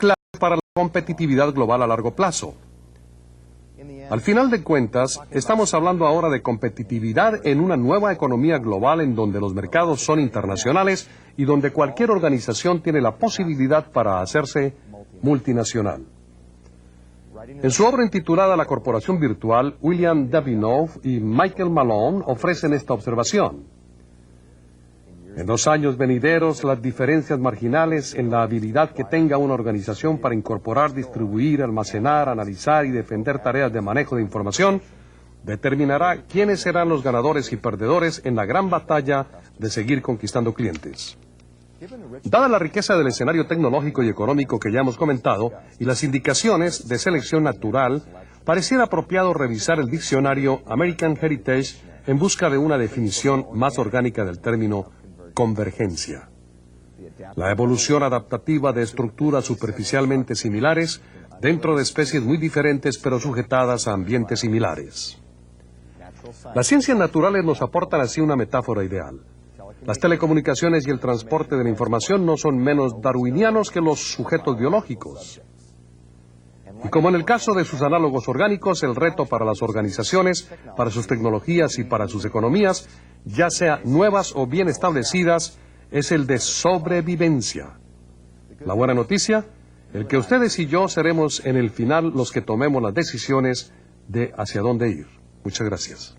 clave para la competitividad global a largo plazo. Al final de cuentas, estamos hablando ahora de competitividad en una nueva economía global en donde los mercados son internacionales y donde cualquier organización tiene la posibilidad para hacerse multinacional. En su obra intitulada La Corporación Virtual, William Davidov y Michael Malone ofrecen esta observación. En los años venideros, las diferencias marginales en la habilidad que tenga una organización para incorporar, distribuir, almacenar, analizar y defender tareas de manejo de información determinará quiénes serán los ganadores y perdedores en la gran batalla de seguir conquistando clientes. Dada la riqueza del escenario tecnológico y económico que ya hemos comentado y las indicaciones de selección natural, pareciera apropiado revisar el diccionario American Heritage en busca de una definición más orgánica del término convergencia. La evolución adaptativa de estructuras superficialmente similares dentro de especies muy diferentes pero sujetadas a ambientes similares. Las ciencias naturales nos aportan así una metáfora ideal. Las telecomunicaciones y el transporte de la información no son menos darwinianos que los sujetos biológicos. Y como en el caso de sus análogos orgánicos, el reto para las organizaciones, para sus tecnologías y para sus economías, ya sea nuevas o bien establecidas, es el de sobrevivencia. La buena noticia, el que ustedes y yo seremos en el final los que tomemos las decisiones de hacia dónde ir. Muchas gracias.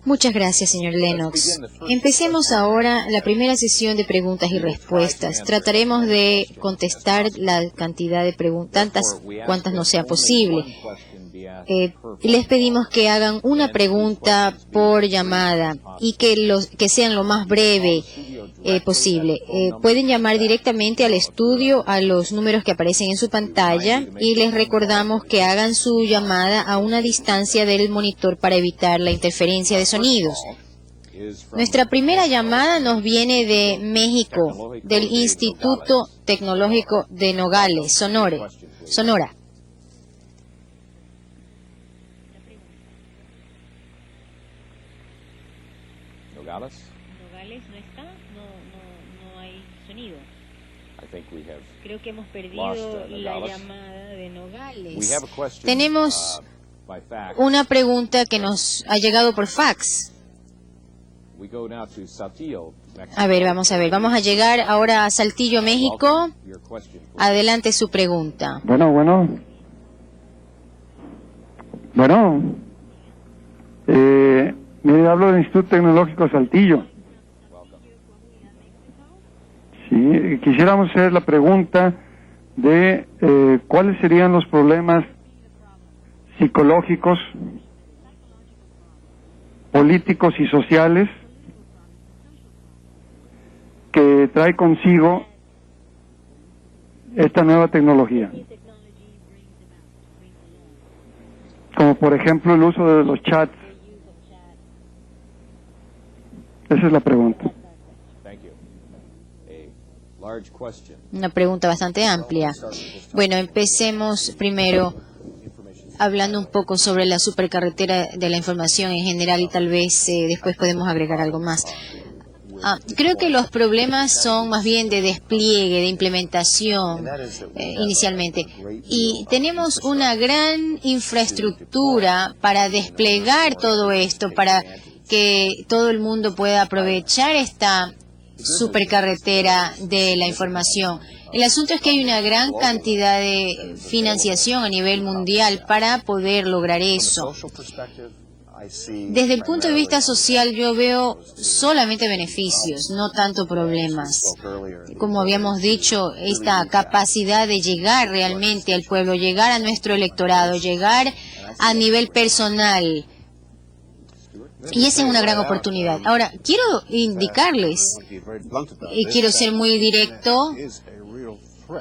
Muchas gracias, señor Lennox. Empecemos ahora la primera sesión de preguntas y respuestas. Trataremos de contestar la cantidad de preguntas, tantas cuantas nos sea posible. Les pedimos que hagan una pregunta por llamada y que sean lo más breve posible. Pueden llamar directamente al estudio a los números que aparecen en su pantalla y les recordamos que hagan su llamada a una distancia del monitor para evitar la interferencia de sonidos. Nuestra primera llamada nos viene de México, del Instituto Tecnológico de Nogales, Sonora. Nogales no está, no hay sonido. Creo que hemos perdido la llamada de Nogales. Tenemos una pregunta que nos ha llegado por fax. A ver, vamos a llegar ahora a Saltillo, México. Adelante su pregunta. Mire, hablo del Instituto Tecnológico Saltillo. Sí, quisiéramos hacer la pregunta de cuáles serían los problemas psicológicos, políticos y sociales que trae consigo esta nueva tecnología. Como por ejemplo el uso de los chats. Esa es la pregunta. Una pregunta bastante amplia. Bueno, empecemos primero hablando un poco sobre la supercarretera de la información en general y tal vez después podemos agregar algo más. Creo que los problemas son más bien de despliegue, de implementación inicialmente. Y tenemos una gran infraestructura para desplegar todo esto, para que todo el mundo pueda aprovechar esta supercarretera de la información. El asunto es que hay una gran cantidad de financiación a nivel mundial para poder lograr eso. Desde el punto de vista social yo veo solamente beneficios, no tanto problemas. Como habíamos dicho, esta capacidad de llegar realmente al pueblo, llegar a nuestro electorado, llegar a nivel personal. Y esa es una gran oportunidad. Ahora, quiero indicarles, y quiero ser muy directo,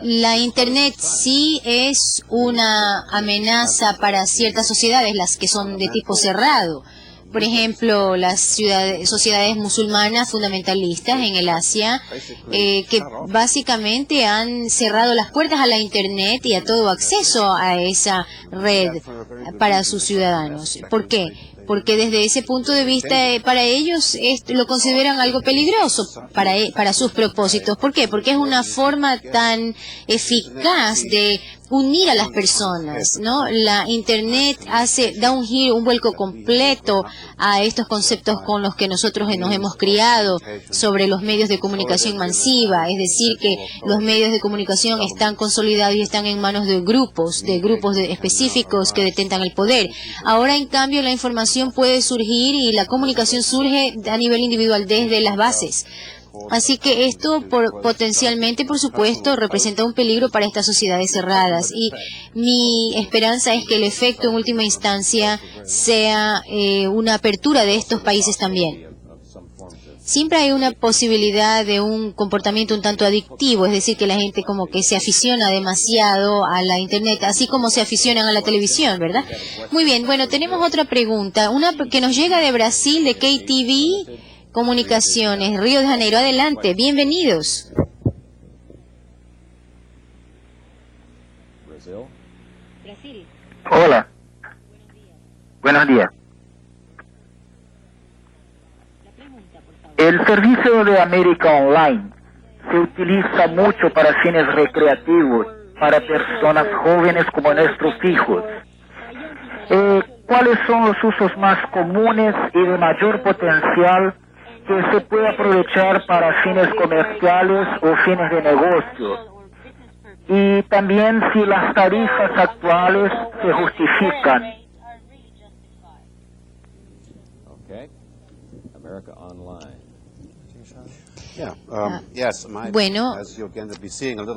la Internet sí es una amenaza para ciertas sociedades, las que son de tipo cerrado. Por ejemplo, las sociedades musulmanas fundamentalistas en el Asia, que básicamente han cerrado las puertas a la Internet y a todo acceso a esa red para sus ciudadanos. ¿Por qué? porque desde ese punto de vista para ellos lo consideran algo peligroso para sus propósitos. ¿Por qué? Porque es una forma tan eficaz de unir a las personas, ¿no? La Internet da un giro, un vuelco completo a estos conceptos con los que nosotros nos hemos criado sobre los medios de comunicación masiva, es decir, que los medios de comunicación están consolidados y están en manos de grupos específicos que detentan el poder. Ahora, en cambio, la información puede surgir y la comunicación surge a nivel individual desde las bases. Así que esto potencialmente, por supuesto, representa un peligro para estas sociedades cerradas. Y mi esperanza es que el efecto en última instancia sea una apertura de estos países también. Siempre hay una posibilidad de un comportamiento un tanto adictivo, es decir, que la gente como que se aficiona demasiado a la Internet, así como se aficionan a la televisión, ¿verdad? Muy bien, bueno, tenemos otra pregunta, una que nos llega de Brasil, de KTV Comunicaciones, Río de Janeiro. Adelante, bienvenidos. Brasil. Hola. Buenos días. El servicio de América Online se utiliza mucho para fines recreativos, para personas jóvenes como nuestros hijos. ¿Cuáles son los usos más comunes y de mayor potencial que se puede aprovechar para fines comerciales o fines de negocio? Y también si las tarifas actuales se justifican. Bueno,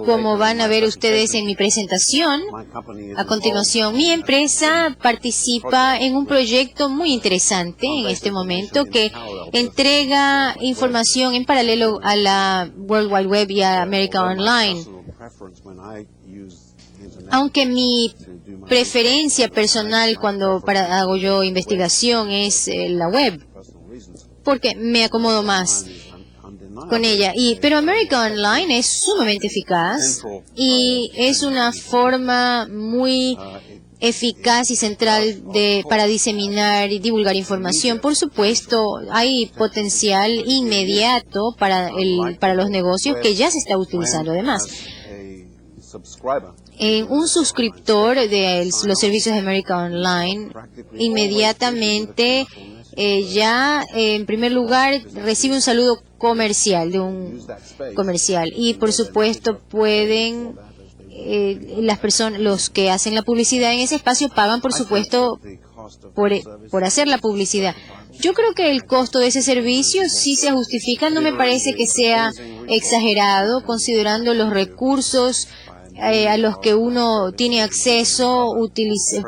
como van a ver ustedes en mi presentación, a continuación, mi empresa participa en un proyecto muy interesante en este momento que entrega información en paralelo a la World Wide Web y a America Online. Aunque mi preferencia personal cuando hago yo investigación es la web, porque me acomodo más con ella. Pero America Online es sumamente eficaz y es una forma muy eficaz y central para diseminar y divulgar información. Por supuesto, hay potencial inmediato para los negocios que ya se está utilizando. Además, un suscriptor de los servicios de America Online inmediatamente ya en primer lugar recibe un saludo comercial y por supuesto pueden las personas, los que hacen la publicidad en ese espacio pagan por supuesto por hacer la publicidad. Yo creo que el costo de ese servicio sí se justifica, no me parece que sea exagerado considerando los recursos a los que uno tiene acceso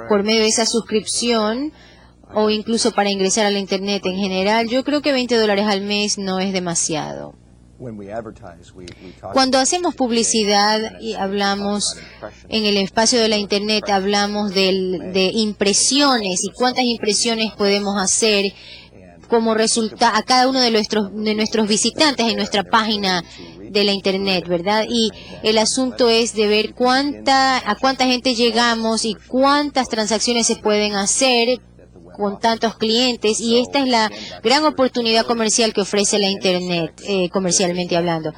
por medio de esa suscripción o incluso para ingresar a la Internet en general. Yo creo que $20 al mes no es demasiado. Cuando hacemos publicidad y hablamos en el espacio de la Internet, hablamos de impresiones y cuántas impresiones podemos hacer como resultado a cada uno de nuestros visitantes en nuestra página de la Internet, ¿verdad? Y el asunto es de ver a cuánta gente llegamos y cuántas transacciones se pueden hacer con tantos clientes, y esta es la gran oportunidad comercial que ofrece la Internet, comercialmente hablando.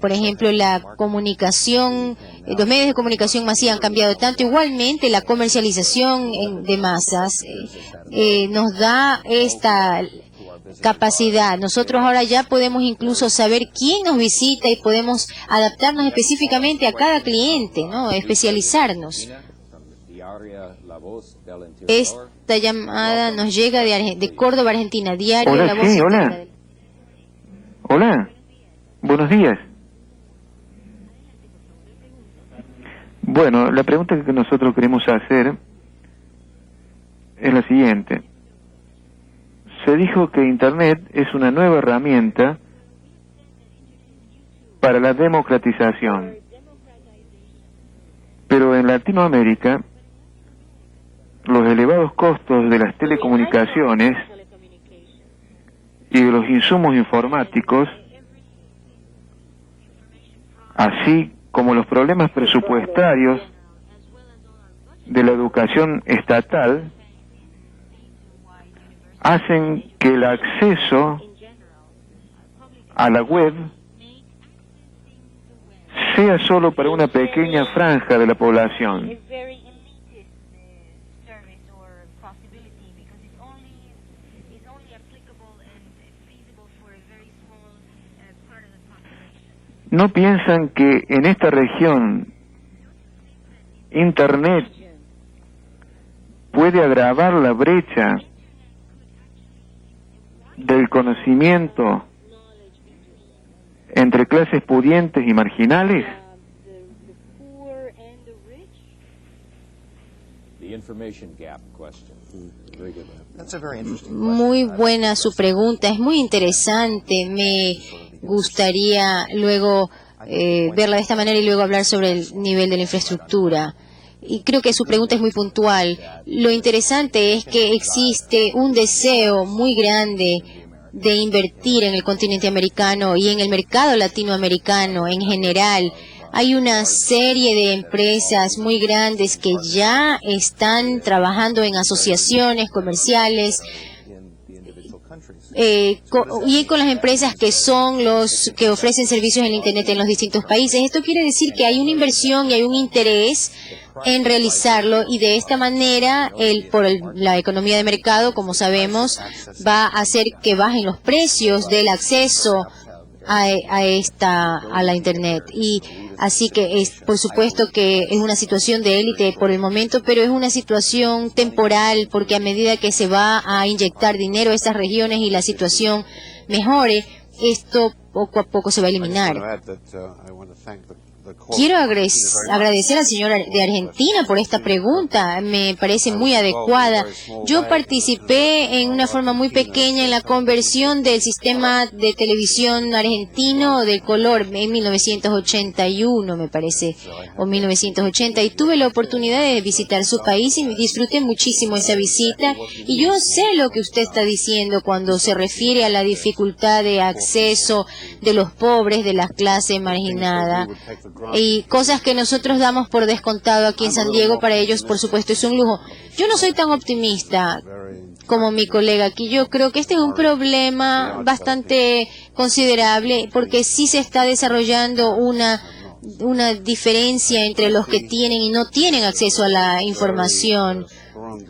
Por ejemplo, la comunicación, los medios de comunicación masiva han cambiado tanto, igualmente la comercialización de masas nos da esta capacidad. Nosotros ahora ya podemos incluso saber quién nos visita y podemos adaptarnos específicamente a cada cliente, ¿no? Especializarnos. Esta llamada nos llega de Córdoba, Argentina, Diario Hola, La Voz. sí, hola. Hola, buenos días. Bueno, la pregunta que nosotros queremos hacer es la siguiente. Se dijo que Internet es una nueva herramienta para la democratización, pero en Latinoamérica los elevados costos de las telecomunicaciones y de los insumos informáticos, así como los problemas presupuestarios de la educación estatal, hacen que el acceso a la web sea solo para una pequeña franja de la población. ¿No piensan que en esta región Internet puede agravar la brecha del conocimiento entre clases pudientes y marginales? Muy buena su pregunta, es muy interesante. Me gustaría luego verla de esta manera y luego hablar sobre el nivel de la infraestructura. Y creo que su pregunta es muy puntual. Lo interesante es que existe un deseo muy grande de invertir en el continente americano y en el mercado latinoamericano en general. Hay una serie de empresas muy grandes que ya están trabajando en asociaciones comerciales y con las empresas que son los que ofrecen servicios en Internet en los distintos países. Esto quiere decir que hay una inversión y hay un interés en realizarlo, y de esta manera la economía de mercado, como sabemos, va a hacer que bajen los precios del acceso a la Internet. Y así que por supuesto que es una situación de élite por el momento, pero es una situación temporal, porque a medida que se va a inyectar dinero a estas regiones y la situación mejore, esto poco a poco se va a eliminar. Quiero agradecer al señor de Argentina por esta pregunta, me parece muy adecuada. Yo participé en una forma muy pequeña en la conversión del sistema de televisión argentino de color en 1981, me parece, o 1980, y tuve la oportunidad de visitar su país y disfruté muchísimo esa visita. Y yo sé lo que usted está diciendo cuando se refiere a la dificultad de acceso de los pobres, de la clase marginada, y cosas que nosotros damos por descontado aquí en San Diego, para ellos por supuesto es un lujo. Yo no soy tan optimista como mi colega aquí. Yo creo que este es un problema bastante considerable, porque sí se está desarrollando una diferencia entre los que tienen y no tienen acceso a la información.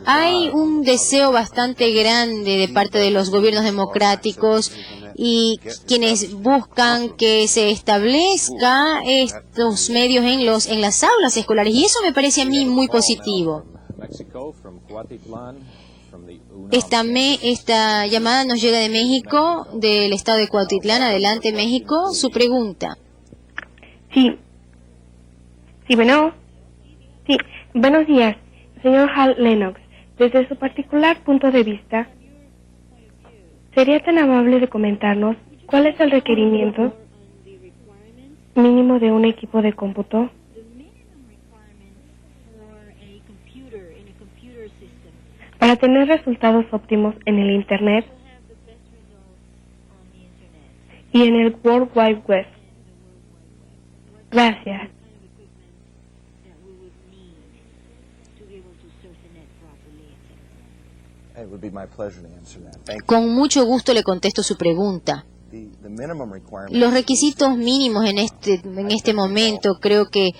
Hay un deseo bastante grande de parte de los gobiernos democráticos y quienes buscan que se establezca estos medios en las aulas escolares, y eso me parece a mí muy positivo. Esta llamada nos llega de México, del estado de Cuautitlán. Adelante, México, su pregunta. Sí, bueno. Sí, buenos días, señor Hal Lennox. Desde su particular punto de vista, ¿sería tan amable de comentarnos cuál es el requerimiento mínimo de un equipo de cómputo? Para tener resultados óptimos en el Internet y en el World Wide Web. Gracias. Con mucho gusto le contesto su pregunta. Los requisitos mínimos en este momento creo que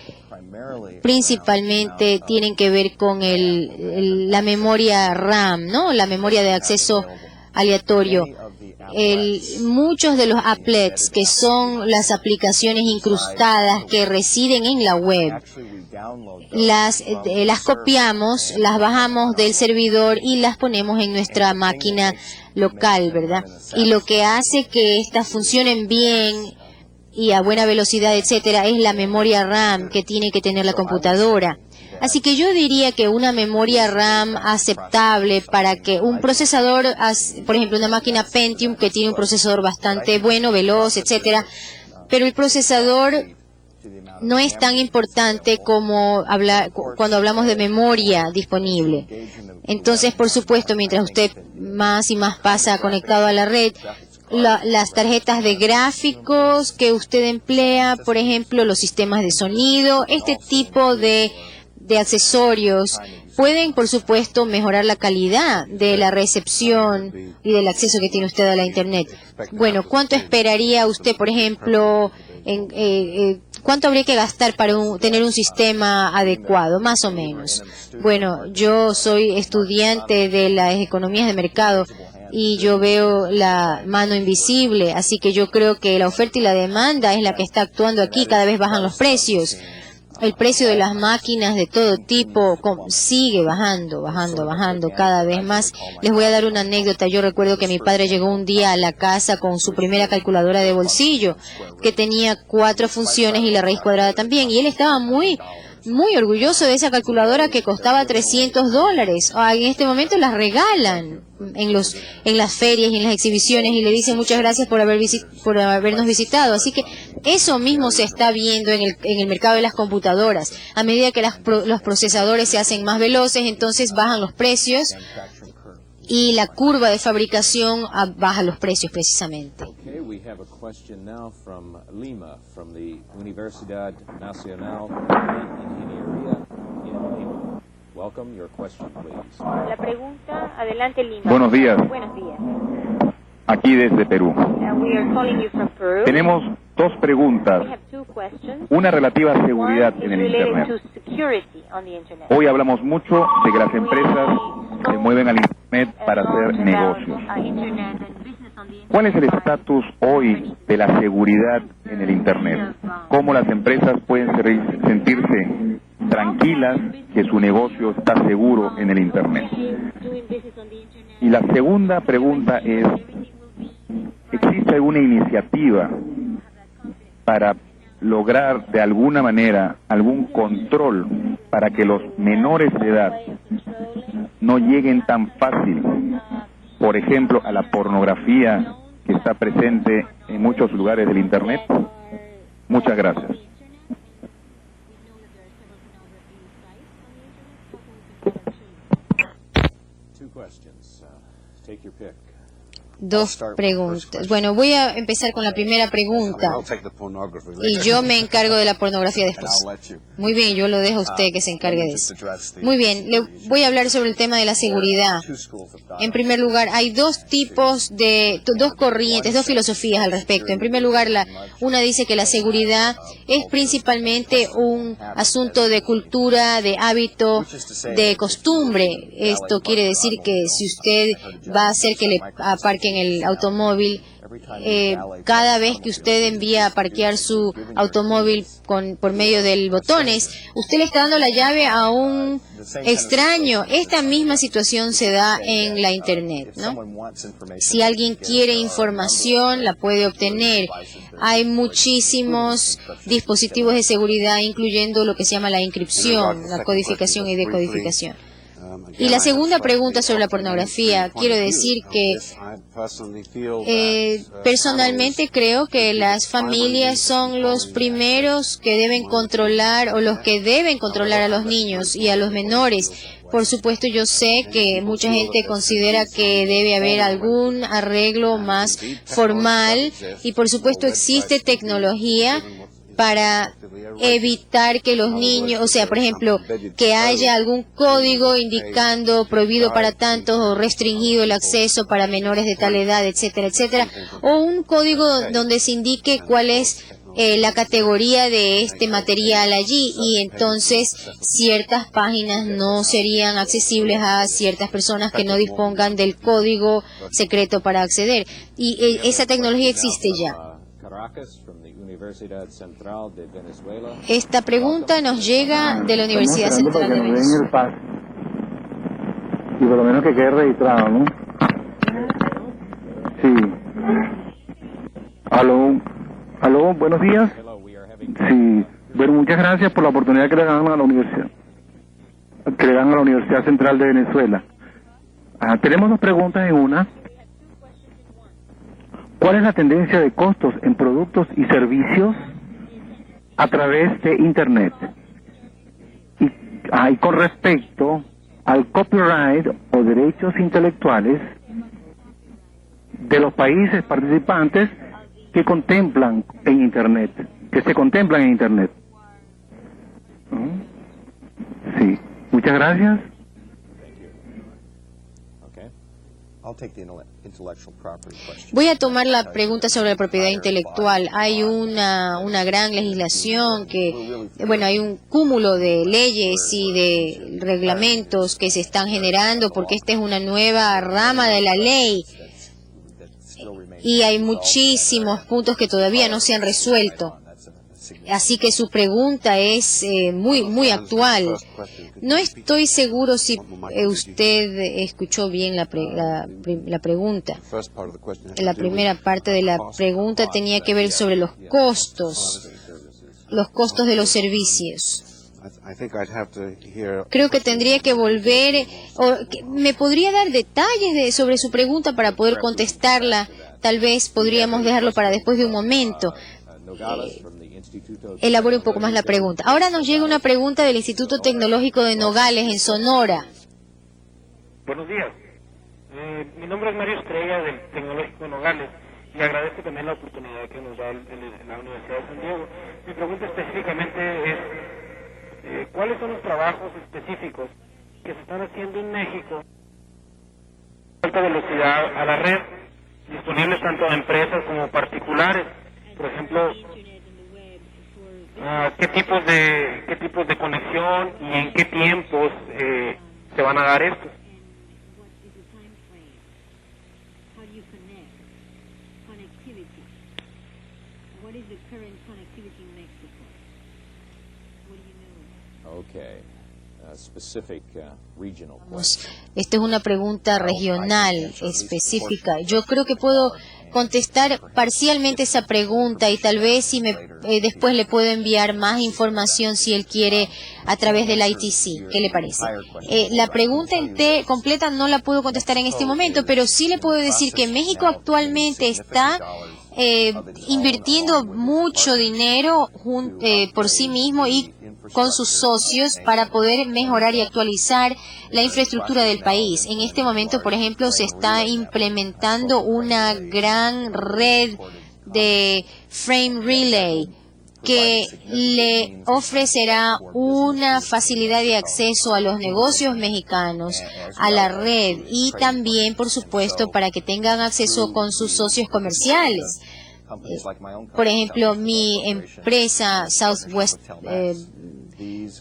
principalmente tienen que ver con la memoria RAM, ¿no? La memoria de acceso aleatorio. Muchos de los applets, que son las aplicaciones incrustadas que residen en la web, las copiamos, las bajamos del servidor y las ponemos en nuestra máquina local, ¿verdad? Y lo que hace que estas funcionen bien y a buena velocidad, etcétera, es la memoria RAM que tiene que tener la computadora. Así que yo diría que una memoria RAM aceptable para que un procesador, por ejemplo, una máquina Pentium que tiene un procesador bastante bueno, veloz, etcétera, pero el procesador no es tan importante como cuando hablamos de memoria disponible. Entonces, por supuesto, mientras usted más y más pasa conectado a la red, las tarjetas de gráficos que usted emplea, por ejemplo, los sistemas de sonido, este tipo de de accesorios pueden, por supuesto, mejorar la calidad de la recepción y del acceso que tiene usted a la Internet. Bueno, ¿cuánto esperaría usted, por ejemplo, cuánto habría que gastar para tener un sistema adecuado, más o menos? Bueno, yo soy estudiante de las economías de mercado y yo veo la mano invisible, así que yo creo que la oferta y la demanda es la que está actuando aquí. Cada vez bajan los precios. El precio de las máquinas de todo tipo sigue bajando cada vez más. Les voy a dar una anécdota. Yo recuerdo que mi padre llegó un día a la casa con su primera calculadora de bolsillo, que tenía 4 funciones y la raíz cuadrada también, y él estaba muy orgulloso de esa calculadora que costaba $300. En este momento las regalan en las ferias y en las exhibiciones y le dicen muchas gracias por habernos visitado. Así que eso mismo se está viendo en el mercado de las computadoras. A medida que los procesadores se hacen más veloces, entonces bajan los precios y la curva de fabricación baja los precios precisamente. Okay, we have a question now from Lima, from the Universidad Nacional de Ingeniería in Lima. Welcome, your question, please. La pregunta, adelante Lima. Buenos días. Buenos días. Aquí desde Perú. We are calling you from Peru. Tenemos 2 preguntas. We have 2 questions. Una relativa a seguridad One en is el related Internet. to security on the Internet. Hoy hablamos mucho de que las empresas se mueven al Internet para hacer negocios. ¿Cuál es el estatus hoy de la seguridad en el Internet? ¿Cómo las empresas pueden sentirse tranquilas que su negocio está seguro en el Internet? Y la segunda pregunta es, ¿existe alguna iniciativa para lograr de alguna manera algún control para que los menores de edad no lleguen tan fácil, por ejemplo, a la pornografía que está presente en muchos lugares del Internet? Muchas gracias. Two questions. Take your pick. 2 preguntas. Bueno, voy a empezar con la primera pregunta. Y yo me encargo de la pornografía después. Muy bien, yo lo dejo a usted que se encargue de eso. Muy bien, le voy a hablar sobre el tema de la seguridad. En primer lugar, hay 2 tipos de, 2 corrientes, 2 filosofías al respecto. En primer lugar, una dice que la seguridad es principalmente un asunto de cultura, de hábito, de costumbre. Esto quiere decir que si usted va a hacer que le aparquen el automóvil, cada vez que usted envía a parquear su automóvil por medio del botones, usted le está dando la llave a un extraño. Esta misma situación se da en la Internet, ¿no? Si alguien quiere información, la puede obtener. Hay muchísimos dispositivos de seguridad, incluyendo lo que se llama la encripción, la codificación y decodificación. Y la segunda pregunta sobre la pornografía, quiero decir que personalmente creo que las familias son los primeros que deben controlar o los que deben controlar a los niños y a los menores. Por supuesto, yo sé que mucha gente considera que debe haber algún arreglo más formal y por supuesto existe tecnología para evitar que los niños, o sea, por ejemplo, que haya algún código indicando prohibido para tantos o restringido el acceso para menores de tal edad, etcétera, etcétera, o un código donde se indique cuál es la categoría de este material allí y entonces ciertas páginas no serían accesibles a ciertas personas que no dispongan del código secreto para acceder. Y esa tecnología existe ya. Esta pregunta nos llega de la Universidad Central de Venezuela. Y por lo menos que quede registrado, ¿no? Sí. Aló, buenos días. Sí. Bueno, muchas gracias por la oportunidad que le dan a la universidad. Que le dan a la Universidad Central de Venezuela. Tenemos 2 preguntas en una. ¿Cuál es la tendencia de costos en productos y servicios a través de Internet? Y con respecto al copyright o derechos intelectuales de los países participantes que contemplan en Internet, que se contemplan en Internet. Sí, muchas gracias. Voy a tomar la pregunta sobre la propiedad intelectual. Hay una gran legislación hay un cúmulo de leyes y de reglamentos que se están generando porque esta es una nueva rama de la ley y hay muchísimos puntos que todavía no se han resuelto. Así que su pregunta es muy actual. No estoy seguro si usted escuchó bien la pregunta. La primera parte de la pregunta tenía que ver sobre los costos de los servicios. Creo que tendría que volver. ¿Me podría dar detalles sobre su pregunta para poder contestarla? Tal vez podríamos dejarlo para después de un momento. Elabore un poco más la pregunta. Ahora nos llega una pregunta del Instituto Tecnológico de Nogales, en Sonora. Buenos días. Mi nombre es Mario Estrella, del Tecnológico de Nogales, y agradezco también la oportunidad que nos da la Universidad de San Diego. Mi pregunta específicamente es, ¿cuáles son los trabajos específicos que se están haciendo en México de alta velocidad a la red, disponibles tanto a empresas como particulares? Por ejemplo, ¿qué tipos de conexión y en qué tiempos se van a dar estos? Esta es una pregunta regional, específica. Yo creo que puedo contestar parcialmente esa pregunta y tal vez después le puedo enviar más información si él quiere a través del ITC. ¿Qué le parece? La pregunta completa no la puedo contestar en este momento, pero sí le puedo decir que México actualmente está invirtiendo mucho dinero por sí mismo y con sus socios para poder mejorar y actualizar la infraestructura del país. En este momento, por ejemplo, se está implementando una gran red de frame relay que le ofrecerá una facilidad de acceso a los negocios mexicanos, a la red y también, por supuesto, para que tengan acceso con sus socios comerciales. Por ejemplo, mi empresa Southwest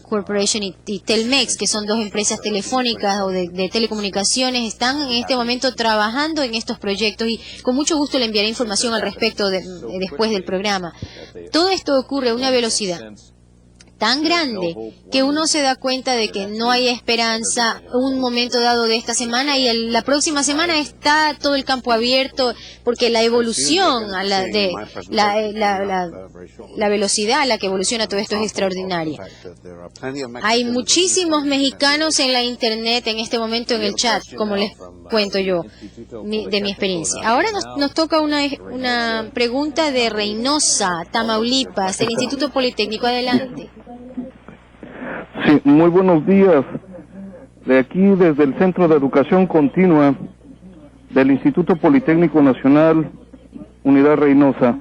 Corporation y Telmex, que son dos empresas telefónicas o de telecomunicaciones, están en este momento trabajando en estos proyectos y con mucho gusto le enviaré información al respecto después del programa. Todo esto ocurre a una velocidad tan grande que uno se da cuenta de que no hay esperanza un momento dado de esta semana y la próxima semana está todo el campo abierto porque la evolución la velocidad a la que evoluciona todo esto es extraordinaria. Hay muchísimos mexicanos en la internet en este momento en el chat, como les cuento yo de mi experiencia. Ahora nos toca una pregunta de Reynosa, Tamaulipas, del Instituto Politécnico. Adelante. Sí, muy buenos días. De aquí, desde el Centro de Educación Continua del Instituto Politécnico Nacional, Unidad Reynosa,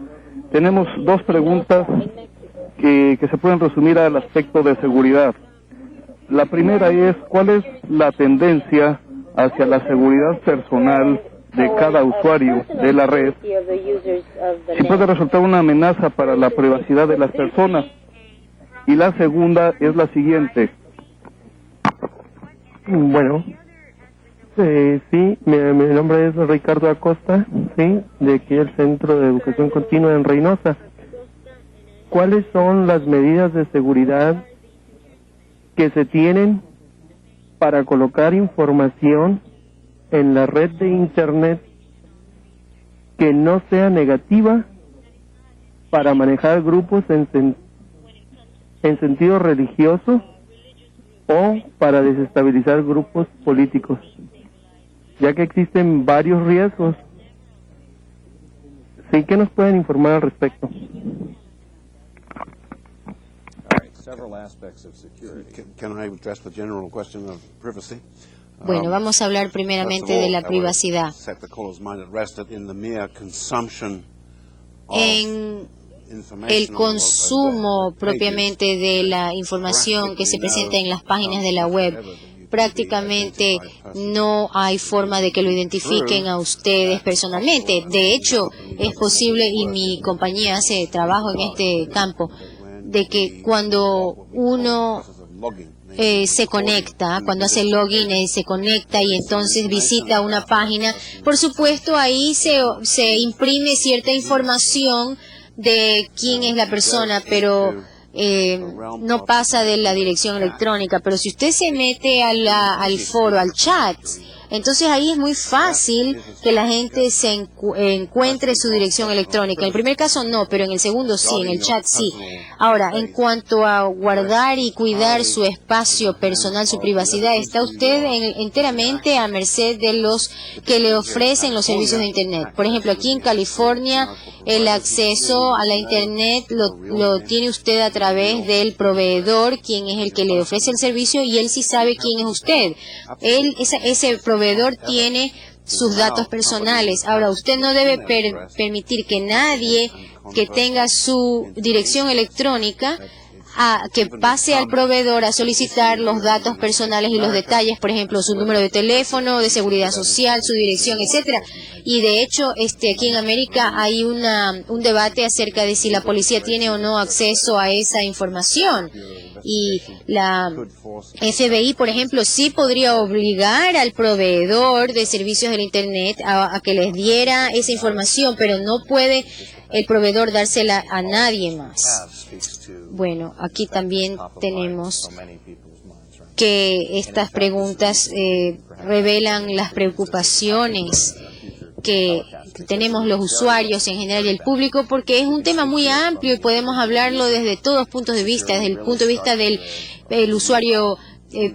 tenemos dos preguntas que se pueden resumir al aspecto de seguridad. La primera es, ¿cuál es la tendencia hacia la seguridad personal de cada usuario de la red? Si puede resultar una amenaza para la privacidad de las personas. Y la segunda es la siguiente. Bueno, sí, mi nombre es Ricardo Acosta, sí, de aquí el Centro de Educación Continua en Reynosa. ¿Cuáles son las medidas de seguridad que se tienen para colocar información en la red de Internet que no sea negativa para manejar grupos en sentido religioso o para desestabilizar grupos políticos, ya que existen varios riesgos? ¿Sí? ¿Qué nos pueden informar al respecto? Bueno, vamos a hablar primeramente de la privacidad. el consumo propiamente de la información que se presenta en las páginas de la web. Prácticamente no hay forma de que lo identifiquen a ustedes personalmente. De hecho, es posible, y mi compañía hace trabajo en este campo, de que cuando uno se conecta, cuando hace login, se conecta y entonces visita una página, por supuesto ahí se imprime cierta información de quién es la persona, pero no pasa de la dirección electrónica. Pero si usted se mete al foro, al chat, entonces ahí es muy fácil que la gente se encuentre su dirección electrónica. En el primer caso no, pero en el segundo sí, en el chat sí. Ahora, en cuanto a guardar y cuidar su espacio personal, su privacidad, está usted enteramente a merced de los que le ofrecen los servicios de Internet. Por ejemplo, aquí en California, el acceso a la Internet lo tiene usted a través del proveedor, quien es el que le ofrece el servicio, y él sí sabe quién es usted. Ese proveedor tiene sus datos personales. Ahora, usted no debe permitir que nadie que tenga su dirección electrónica que pase al proveedor a solicitar los datos personales y los detalles, por ejemplo, su número de teléfono, de seguridad social, su dirección, etcétera. Y de hecho, aquí en América hay un debate acerca de si la policía tiene o no acceso a esa información. Y la FBI, por ejemplo, sí podría obligar al proveedor de servicios del Internet a que les diera esa información, pero no puede el proveedor dársela a nadie más. Bueno, aquí también tenemos que estas preguntas revelan las preocupaciones que tenemos los usuarios en general y el público, porque es un tema muy amplio y podemos hablarlo desde todos puntos de vista, desde el punto de vista del usuario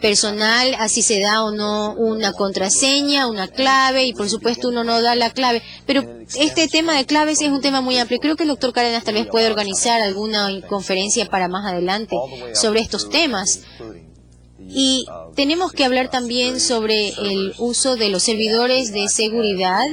personal, así se da o no una contraseña, una clave, y por supuesto uno no da la clave, pero este tema de claves es un tema muy amplio. Creo que el doctor Cárdenas tal vez puede organizar alguna conferencia para más adelante sobre estos temas. Y tenemos que hablar también sobre el uso de los servidores de seguridad,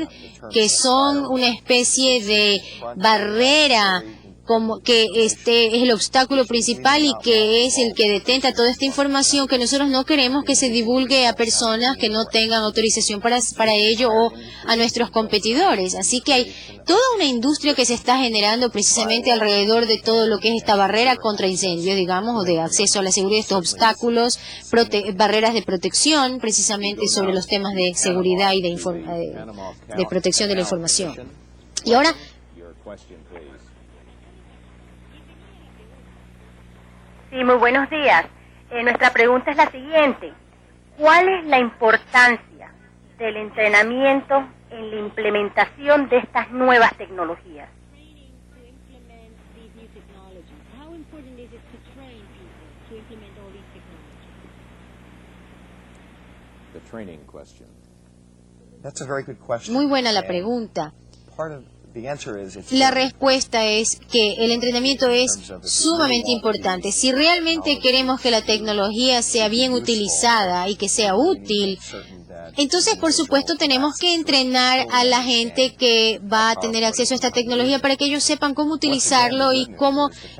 que son una especie de barrera, como que este es el obstáculo principal y que es el que detenta toda esta información, que nosotros no queremos que se divulgue a personas que no tengan autorización para ello, o a nuestros competidores. Así que hay toda una industria que se está generando precisamente alrededor de todo lo que es esta barrera contra incendios, digamos, o de acceso a la seguridad, estos obstáculos, barreras de protección, precisamente sobre los temas de seguridad y de protección de la información. Y ahora, sí, muy buenos días. Nuestra pregunta es la siguiente. ¿Cuál es la importancia del entrenamiento en la implementación de estas nuevas tecnologías? muy buena la pregunta. La respuesta es que el entrenamiento es sumamente importante. Si realmente queremos que la tecnología sea bien utilizada y que sea útil, entonces, por supuesto, tenemos que entrenar a la gente que va a tener acceso a esta tecnología para que ellos sepan cómo utilizarlo y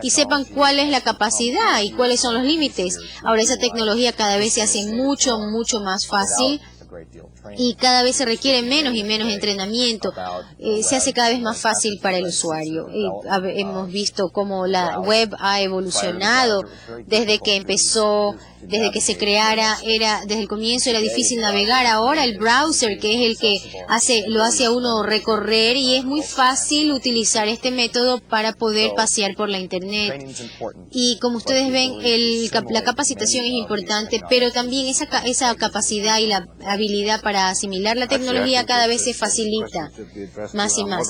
sepan cuál es la capacidad y cuáles son los límites. Ahora, esa tecnología cada vez se hace mucho más fácil y cada vez se requiere menos y menos entrenamiento. Se hace cada vez más fácil para el usuario. Hemos visto cómo la web ha evolucionado desde que empezó, desde que se creara, desde el comienzo era difícil navegar. Ahora el browser, que es el que lo hace a uno recorrer, y es muy fácil utilizar este método para poder pasear por la Internet. Y como ustedes ven, la capacitación es importante, pero también esa capacidad y la habilidad para asimilar la tecnología cada vez se facilita más y más.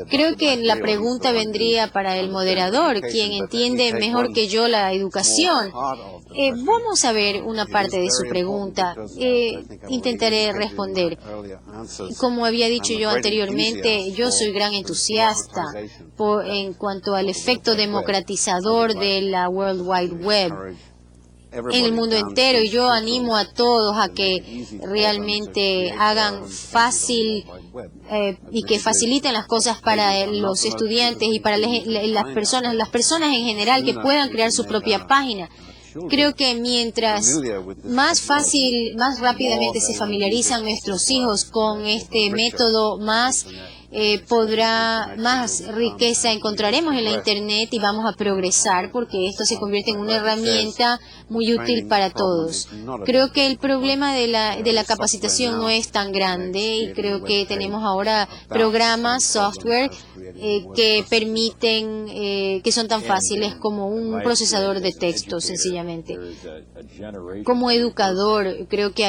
Creo que la pregunta vendría para el moderador, quien entiende mejor que yo la educación. Vamos a ver una parte de su pregunta. Intentaré responder. Como había dicho yo anteriormente, yo soy gran entusiasta en cuanto al efecto democratizador de la World Wide Web. en el mundo entero, y yo animo a todos a que realmente hagan fácil y que faciliten las cosas para los estudiantes y para las personas en general, que puedan crear su propia página. Creo que mientras más fácil, más rápidamente se familiarizan nuestros hijos con este método, más más riqueza encontraremos en la Internet y vamos a progresar, porque esto se convierte en una herramienta muy útil para todos. Creo que el problema de la capacitación no es tan grande, y creo que tenemos ahora programas, software, que permiten, que son tan fáciles como un procesador de texto, sencillamente. Como educador, creo que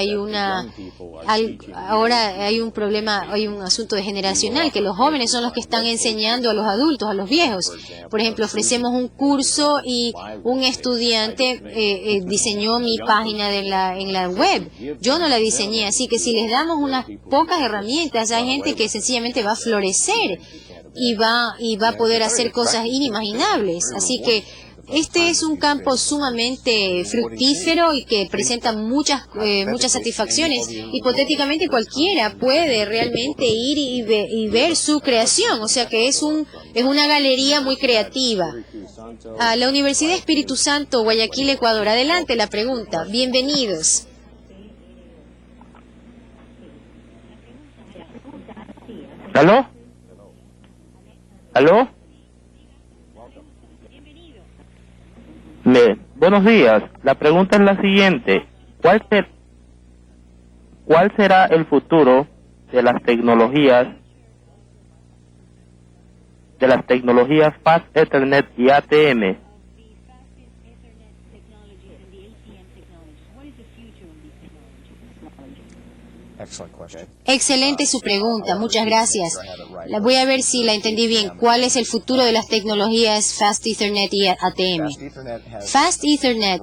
ahora hay un problema, hay un asunto de generacional, que los jóvenes son los que están enseñando a los adultos, a los viejos. Por ejemplo, ofrecemos un curso y un estudiante diseñó mi página en la web. Yo no la diseñé, así que si les damos unas pocas herramientas, hay gente que sencillamente va a florecer y va a poder hacer cosas inimaginables. Así que este es un campo sumamente fructífero y que presenta muchas satisfacciones. Hipotéticamente cualquiera puede realmente ir y ver su creación, o sea que es una galería muy creativa. A la Universidad Espíritu Santo, Guayaquil, Ecuador. Adelante la pregunta. Bienvenidos. ¿Aló? ¿Aló? Buenos días. La pregunta es la siguiente. ¿Cuál será el futuro de las tecnologías Fast Ethernet y ATM? Excelente su pregunta, muchas gracias. Voy a ver si la entendí bien. ¿Cuál es el futuro de las tecnologías Fast Ethernet y ATM? Fast Ethernet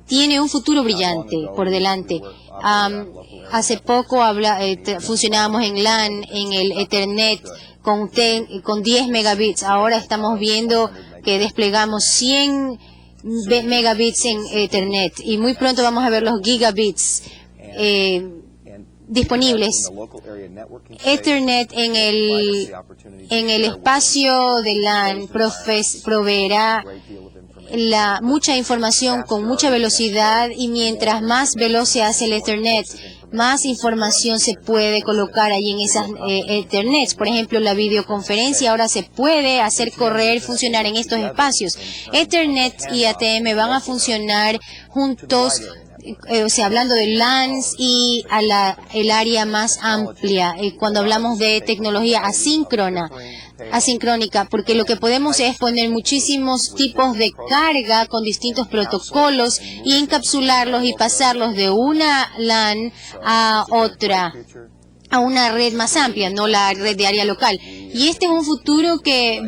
tiene un futuro brillante por delante. Hace poco funcionábamos en LAN, en el Ethernet, con 10 megabits. Ahora estamos viendo que desplegamos 100 megabits en Ethernet, y muy pronto vamos a ver los gigabits disponibles. Ethernet en el espacio de LAN proveerá mucha información con mucha velocidad, y mientras más veloz se hace el Ethernet, más información se puede colocar ahí en esas Ethernets. Por ejemplo, la videoconferencia ahora se puede hacer correr, funcionar en estos espacios. Ethernet y ATM van a funcionar juntos, o sea, hablando de LANs y el área más amplia, cuando hablamos de tecnología asincrónica, porque lo que podemos es poner muchísimos tipos de carga con distintos protocolos y encapsularlos y pasarlos de una LAN a otra, a una red más amplia, no la red de área local. Y este es un futuro que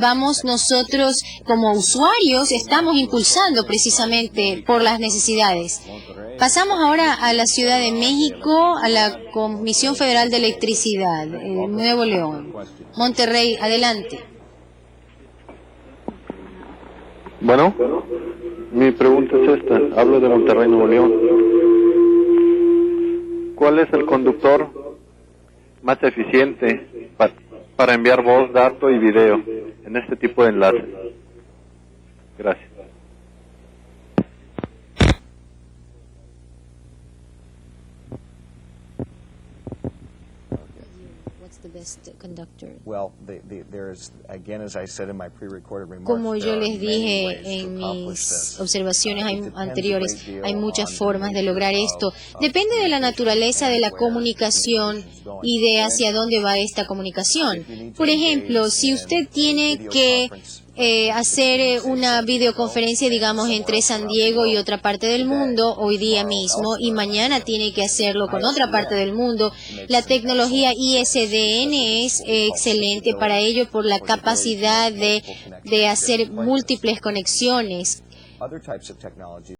nosotros como usuarios estamos impulsando precisamente por las necesidades. Pasamos ahora a la Ciudad de México, a la Comisión Federal de Electricidad, Nuevo León. Monterrey, adelante. Bueno, mi pregunta es esta. Hablo de Monterrey, Nuevo León. ¿Cuál es el conductor más eficiente para enviar voz, datos y video en este tipo de enlaces? Gracias. Como yo les dije en mis observaciones anteriores, hay muchas formas de lograr esto. Depende de la naturaleza de la comunicación y de hacia dónde va esta comunicación. Por ejemplo, si usted tiene que hacer una videoconferencia, digamos, entre San Diego y otra parte del mundo hoy día mismo, y mañana tiene que hacerlo con otra parte del mundo, la tecnología ISDN es excelente para ello, por la capacidad de hacer múltiples conexiones.